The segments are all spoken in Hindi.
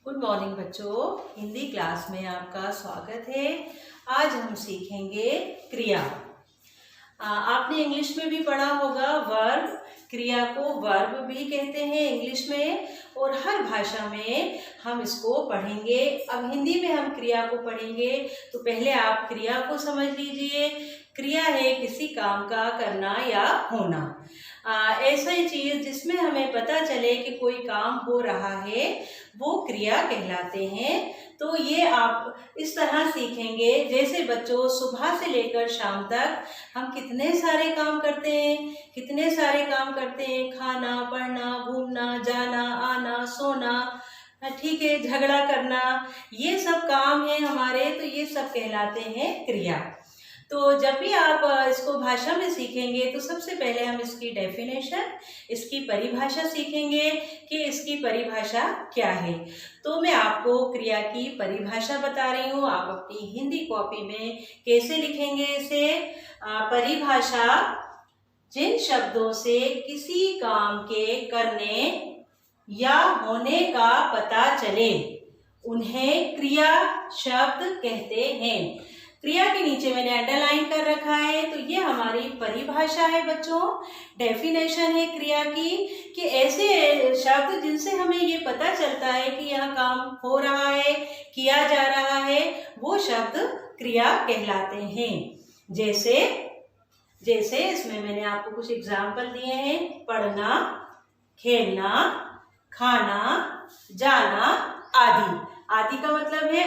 गुड मॉर्निंग बच्चों, हिंदी क्लास में आपका स्वागत है। आज हम सीखेंगे क्रिया। आपने इंग्लिश में भी पढ़ा होगा वर्ब। क्रिया को वर्ब भी कहते हैं इंग्लिश में, और हर भाषा में हम इसको पढ़ेंगे। अब हिंदी में हम क्रिया को पढ़ेंगे, तो पहले आप क्रिया को समझ लीजिए। क्रिया है किसी काम का करना या होना। ऐसा ही चीज जिसमें हमें पता चले कि कोई काम हो रहा है, वो क्रिया कहलाते हैं। तो ये आप इस तरह सीखेंगे, जैसे बच्चों सुबह से लेकर शाम तक हम कितने सारे काम करते हैं, खाना, पढ़ना, घूमना, जाना, आना, सोना, ठीक है, झगड़ा करना, ये सब काम है हमारे, तो ये सब कहलाते हैं क्रिया। तो जब भी आप इसको भाषा में सीखेंगे तो सबसे पहले हम इसकी डेफिनेशन, इसकी परिभाषा सीखेंगे कि इसकी परिभाषा क्या है। तो मैं आपको क्रिया की परिभाषा बता रही हूँ। आप अपनी हिंदी कॉपी में कैसे लिखेंगे इसे? परिभाषा: जिन शब्दों से किसी काम के करने या होने का पता चले उन्हें क्रिया शब्द कहते हैं। क्रिया के नीचे मैंने अंडरलाइन कर रखा है, तो ये हमारी परिभाषा है बच्चों, डेफिनेशन है क्रिया की, कि ऐसे शब्द जिनसे हमें ये पता चलता है कि यह काम हो रहा है, किया जा रहा है, वो शब्द क्रिया कहलाते हैं। जैसे इसमें मैंने आपको कुछ एग्जाम्पल दिए हैं: पढ़ना, खेलना, खाना, जाना, आदि। आदि का मतलब है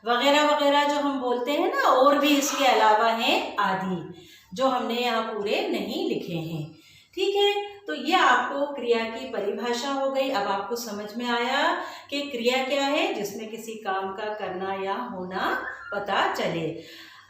वगैरह वगैरह जो हम बोलते हैं ना, और भी इसके अलावा हैं आदि, जो हमने यहाँ पूरे नहीं लिखे हैं। ठीक है, तो ये आपको क्रिया की परिभाषा हो गई। अब आपको समझ में आया कि क्रिया क्या है, जिसमें किसी काम का करना या होना पता चले।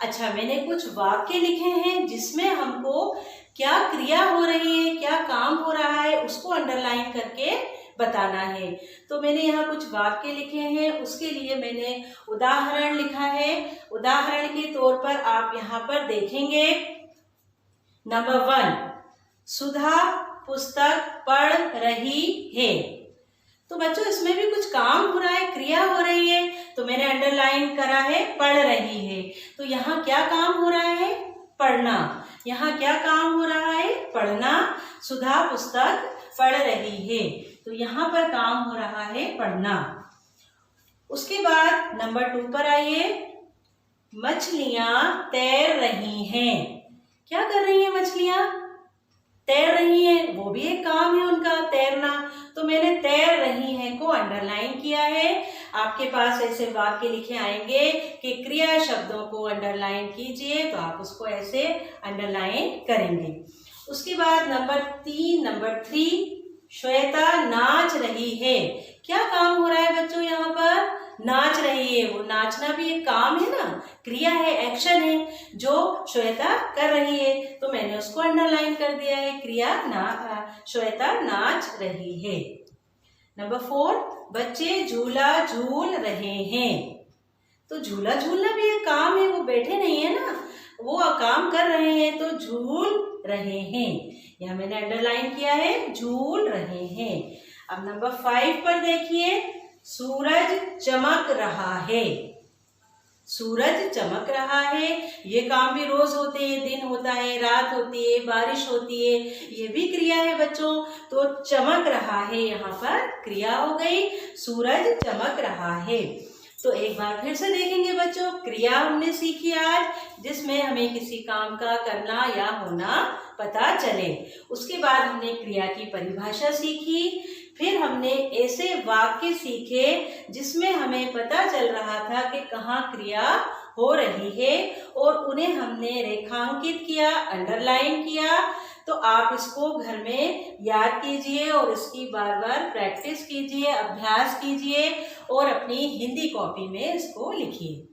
अच्छा, मैंने कुछ वाक्य लिखे हैं जिसमें हमको क्या क्रिया हो रही है, क्या काम हो रहा है, उसको अंडरलाइन करके बताना है। तो मैंने यहाँ कुछ वाक्य लिखे हैं, उसके लिए मैंने उदाहरण लिखा है। उदाहरण के तौर पर आप यहाँ पर देखेंगे, नंबर 1, सुधा पुस्तक पढ़ रही है। तो बच्चों इसमें भी कुछ काम हो रहा है, क्रिया हो रही है, तो मैंने अंडरलाइन करा है पढ़ रही है। तो यहाँ क्या काम हो रहा है? पढ़ना। यहाँ क्या काम हो रहा है? पढ़ना। सुधा पुस्तक पढ़ रही है, तो यहाँ पर काम हो रहा है पढ़ना। उसके बाद नंबर 2 पर आइए, मछलियां तैर रही हैं। क्या कर रही हैं मछलियां? तैर रही हैं, वो भी एक काम है उनका, तैरना। तो मैंने तैर रही हैं को अंडरलाइन किया है। आपके पास ऐसे वाक्य लिखे आएंगे कि क्रिया शब्दों को अंडरलाइन कीजिए, तो आप उसको ऐसे अंडरलाइन करेंगे। उसके बाद नंबर 3, श्वेता नाच रही है। क्या काम हो रहा है बच्चों? यहाँ पर नाच रही है, वो नाचना भी एक काम है ना, क्रिया है, एक्शन है जो श्वेता कर रही है, तो मैंने उसको अंडरलाइन कर दिया है, क्रिया श्वेता नाच रही है। नंबर 4, बच्चे झूला झूल रहे हैं। तो झूला झूलना भी एक काम है, वो बैठे नहीं है ना, वो काम कर रहे हैं, तो झूल रहे हैं। यह मैंने अंडरलाइन किया है, झूल रहे हैं। अब नंबर 5 पर देखिए, सूरज चमक रहा है। सूरज चमक रहा है, ये काम भी रोज होते हैं, दिन होता है, रात होती है, बारिश होती है, ये भी क्रिया है बच्चों। तो चमक रहा है यहाँ पर क्रिया हो गई, सूरज चमक रहा है। तो एक बार फिर से देखेंगे बच्चों, क्रिया हमने सीखी आज, जिसमें हमें किसी काम का करना या होना पता चले। उसके बाद हमने क्रिया की परिभाषा सीखी। फिर हमने ऐसे वाक्य सीखे जिसमें हमें पता चल रहा था कि कहाँ क्रिया हो रही है, और उन्हें हमने रेखांकित किया, अंडरलाइन किया। तो आप इसको घर में याद कीजिए और इसकी बार बार प्रैक्टिस कीजिए, अभ्यास कीजिए, और अपनी हिंदी कॉपी में इसको लिखिए।